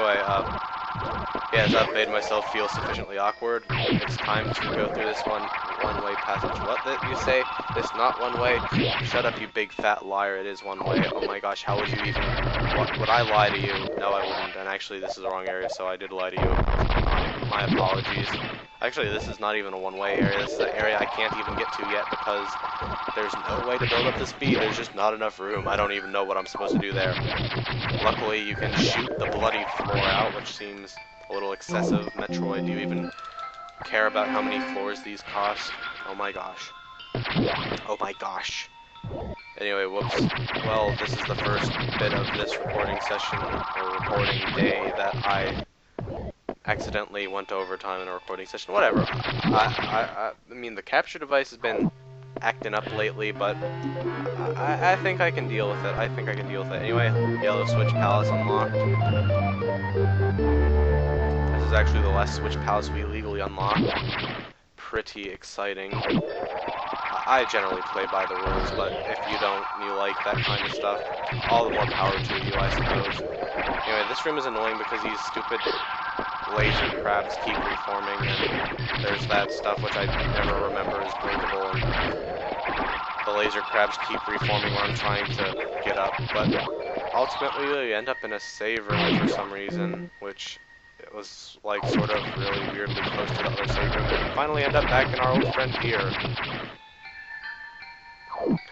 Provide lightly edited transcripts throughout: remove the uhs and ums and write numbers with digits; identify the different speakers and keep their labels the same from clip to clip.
Speaker 1: Anyway, yes, I've made myself feel sufficiently awkward. It's time to go through this one-way passage. What did you say? It's not one way? Shut up, you big fat liar. It is one way. Oh my gosh, how would you even... What, would I lie to you? No, I wouldn't. And actually, this is the wrong area, so I did lie to you. My apologies. Actually, this is not even a one-way area. This is an area I can't even get to yet because there's no way to build up the speed. There's just not enough room. I don't even know what I'm supposed to do there. Luckily, you can shoot the bloody floor out, which seems a little excessive. Metroid, do you even care about how many floors these cost? Oh my gosh. Oh my gosh. Anyway, whoops. Well, this is the first bit of this recording session, or recording day, that I accidentally went over time in a recording session. Whatever. I mean, the capture device has been acting up lately, but I think I can deal with it. I think I can deal with it. Anyway, Yellow Switch Palace unlocked. This is actually the last Switch Palace we legally unlocked. Pretty exciting. I generally play by the rules, but if you don't and you like that kind of stuff, all the more power to you, I suppose. Anyway, this room is annoying because these stupid laser crabs keep reforming, and there's that stuff which I never remember is breakable, and the laser crabs keep reforming when I'm trying to get up, but ultimately you end up in a save room for some reason, which it was like sort of really weirdly close to the other save room, and finally end up back in our old friend here.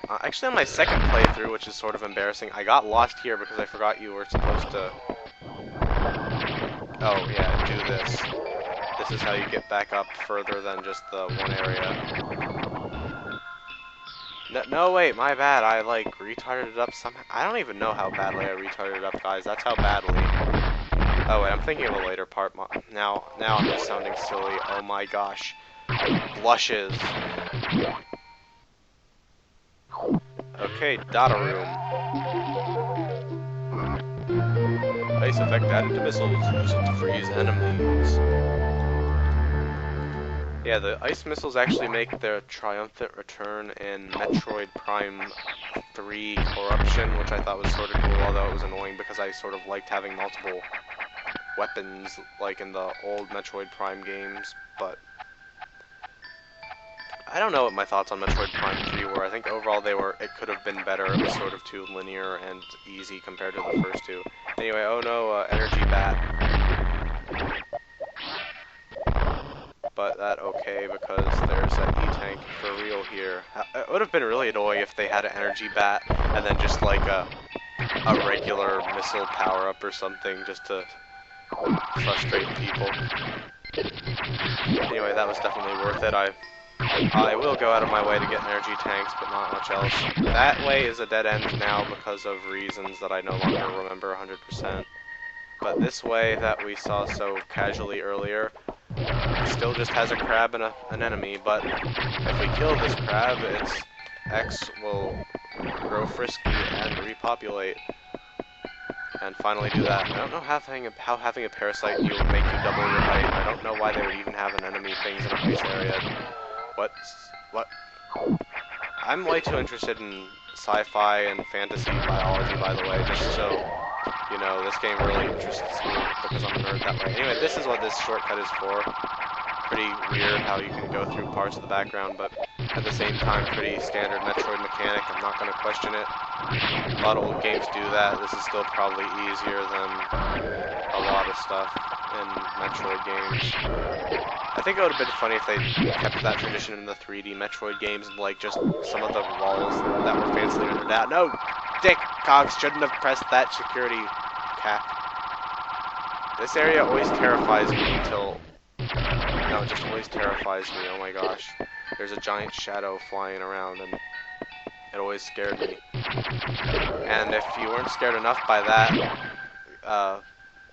Speaker 1: Actually, on my second playthrough, which is sort of embarrassing, I got lost here because I forgot you were supposed to... Oh, yeah, do this. This is how you get back up further than just the one area. No, wait, my bad. I, like, retarded it up somehow. I don't even know how badly I retarded it up, guys. That's how badly. Oh, wait, I'm thinking of a later part. Now I'm just sounding silly. Oh my gosh. Blushes. Okay, data room. Ice effect added to missiles. Use it to freeze enemies. Yeah, the ice missiles actually make their triumphant return in Metroid Prime 3 Corruption, which I thought was sort of cool, although it was annoying because I sort of liked having multiple weapons, like in the old Metroid Prime games, but I don't know what my thoughts on Metroid Prime 3 were. I think overall it could have been better. It was sort of too linear and easy compared to the first two. Anyway, oh no, energy bat. But that okay because there's an E-tank for real here. It would have been really annoying if they had an energy bat and then just like a regular missile power-up or something just to frustrate people. Anyway, that was definitely worth it. I will go out of my way to get energy tanks, but not much else. That way is a dead end now because of reasons that I no longer remember 100%. But this way that we saw so casually earlier still just has a crab and an enemy, but if we kill this crab, its X will grow frisky and repopulate. And finally do that. I don't know how having a parasite you would make you double your height. I don't know why they would even have an enemy things in a place area. What? I'm way too interested in sci-fi and fantasy biology, by the way, just so, you know, this game really interests me because I'm a nerd that way. Anyway, this is what this shortcut is for. Pretty weird how you can go through parts of the background, but at the same time, pretty standard Metroid mechanic. I'm not going to question it. A lot of old games do that. This is still probably easier than a lot of stuff in Metroid games. I think it would have been funny if they kept that tradition in the 3D Metroid games and like just some of the walls that were fancily rendered out. No! Dick Cogs shouldn't have pressed that security cap. This area always terrifies me until... No, it just always terrifies me. Oh my gosh. There's a giant shadow flying around and it always scared me. And if you weren't scared enough by that,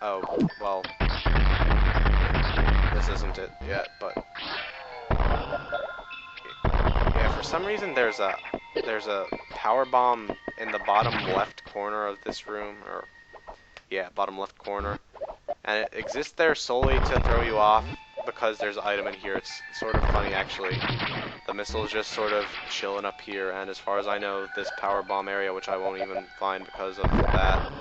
Speaker 1: oh, well, this isn't it yet, but yeah, for some reason there's a power bomb in the bottom left corner of this room, or yeah, bottom left corner, and it exists there solely to throw you off because there's an item in here. It's sort of funny actually. The missile's just sort of chilling up here, and as far as I know, this power bomb area, which I won't even find because of that,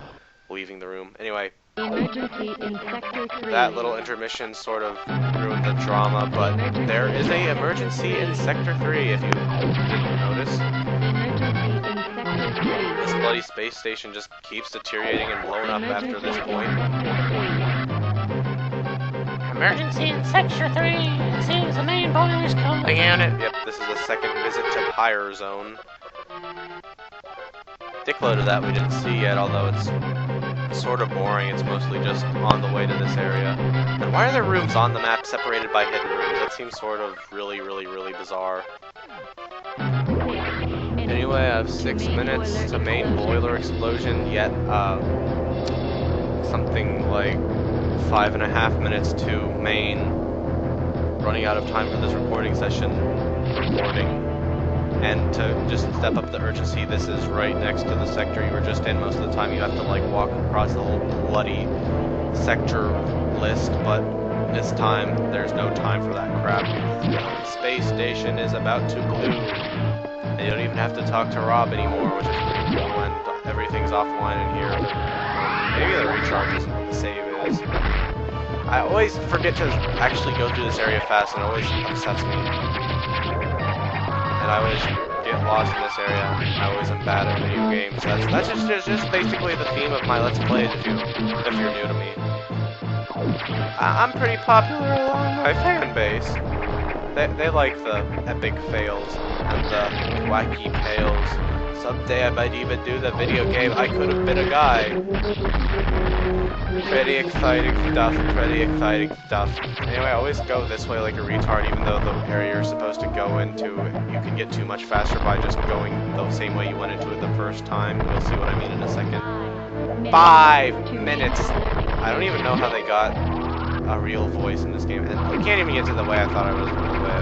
Speaker 1: leaving the room. Anyway,
Speaker 2: Emergency in Sector 3.
Speaker 1: That little intermission sort of ruined the drama, but there is a emergency in Sector 3, if you didn't notice.
Speaker 2: Emergency in Sector 3.
Speaker 1: This bloody space station just keeps deteriorating and blowing up after this point.
Speaker 3: Emergency in Sector 3. It seems the main boiler's coming.
Speaker 1: The unit. Yep, this is the second visit to Pyre Zone. Dickload of that we didn't see yet, although it's sort of boring. It's mostly just on the way to this area. And why are there rooms on the map separated by hidden rooms? That seems sort of really bizarre. Anyway, I have 6 minutes to main boiler explosion, yet something like 5.5 minutes to main. Running out of time for this recording session. And to just step up the urgency, this is right next to the sector you were just in. Most of the time you have to like walk across the whole bloody sector list, but this time there's no time for that crap. The space station is about to bloom. And you don't even have to talk to Rob anymore, which is pretty cool, and everything's offline in here. Maybe the recharge isn't what the save is. I always forget to actually go through this area fast, and it always upsets me. And I always get lost in this area. I always am bad at video games. That's just basically the theme of my Let's Plays if you're new to me. I'm pretty popular along my fan base. They like the epic fails and the wacky fails. Someday I might even do the video game I could have been a guy. Pretty exciting stuff, pretty exciting stuff. Anyway, I always go this way like a retard, even though the area you're supposed to go into, you can get too much faster by just going the same way you went into it the first time. You'll see what I mean in a second. 5 minutes! I don't even know how they got a real voice in this game, and we can't even get to the way I thought I was going to play.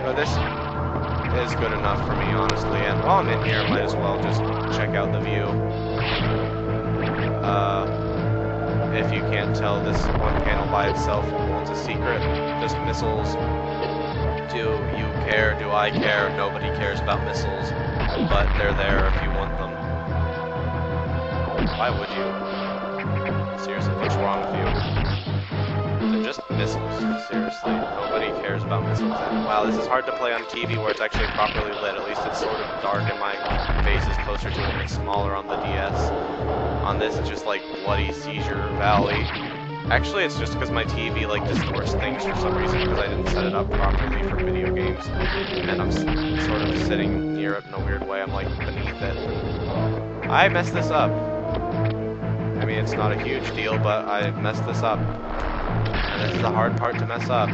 Speaker 1: But this is good enough for me, honestly, and while I'm in here, I might as well just check out the view. If you can't tell, this one panel by itself holds a secret. Just missiles. Do you care? Do I care? Nobody cares about missiles, but they're there if you want them. Why would you? Seriously, what's wrong with you? They're just missiles. Seriously, nobody cares about missiles. And wow, this is hard to play on TV where it's actually properly lit. At least it's sort of dark and my face is closer to it and it's smaller on the DS. On this, it's just like bloody seizure valley. Actually, it's just because my TV like distorts things for some reason because I didn't set it up properly for video games. And I'm sort of sitting near it in a weird way. I'm like beneath it. I messed this up. I mean, it's not a huge deal, but I messed this up. And this is the hard part to mess up.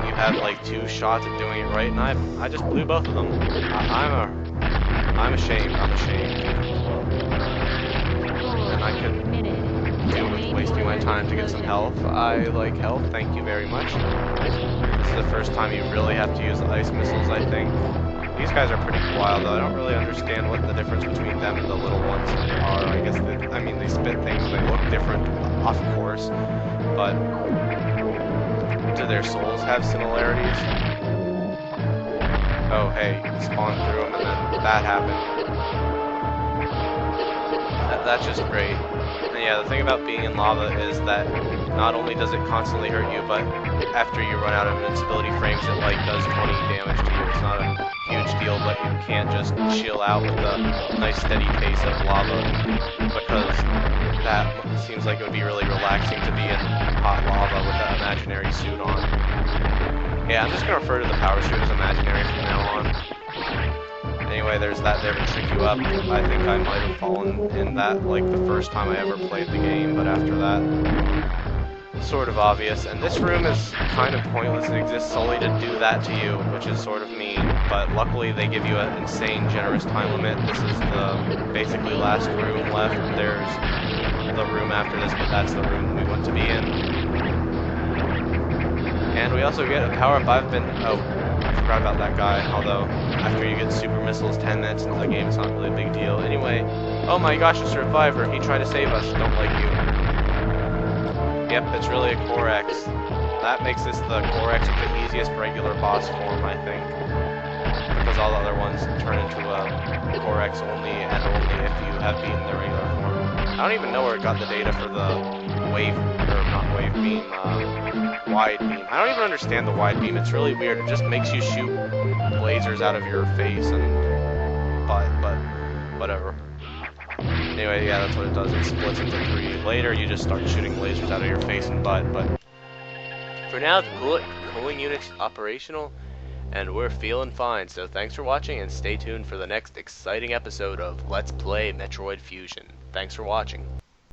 Speaker 1: You have like 2 shots at doing it right, and I just blew both of them. I'm ashamed. I'm ashamed. And I could do with wasting my time to get some health. I like health, thank you very much. This is the first time you really have to use the ice missiles, I think. These guys are pretty wild, though. I don't really understand what the difference between them and the little ones are. I guess I mean, they spit things, they look different, of course, but do their souls have similarities? Oh, hey, spawn through them, and then that happened. That's just great. And yeah, the thing about being in lava is that not only does it constantly hurt you, but after you run out of invincibility frames, it like does 20 damage to you. It's not a huge deal, but you can't just chill out with a nice steady pace of lava, because that seems like it would be really relaxing to be in hot lava with that imaginary suit on. Yeah, I'm just going to refer to the power suit as imaginary from now on. Anyway, there's that there to trick you up. I think I might have fallen in that like the first time I ever played the game, but after that, sort of obvious. And this room is kind of pointless. It exists solely to do that to you, which is sort of mean, but luckily they give you an insane generous time limit. This is the basically last room left. There's the room after this, but that's the room we want to be in. And we also get a power-up. I forgot about that guy, although after you get super missiles 10 minutes into the game, it's not really a big deal. Anyway, oh my gosh, a survivor. He tried to save us. Don't like you. Yep, it's really a Core X. That makes this the Core X with the easiest regular boss form, I think. because all the other ones turn into a Core X only and only if you have beaten the regular form. I don't even know where it got the data for the wave, or not wave beam, wide beam. I don't even understand the wide beam. It's really weird. It just makes you shoot lasers out of your face and butt, but whatever. Anyway, yeah, that's what it does. It splits into 3. Later, you just start shooting lasers out of your face and butt, but for now, the cooling unit's operational, and we're feeling fine. So thanks for watching, and stay tuned for the next exciting episode of Let's Play Metroid Fusion. Thanks for watching.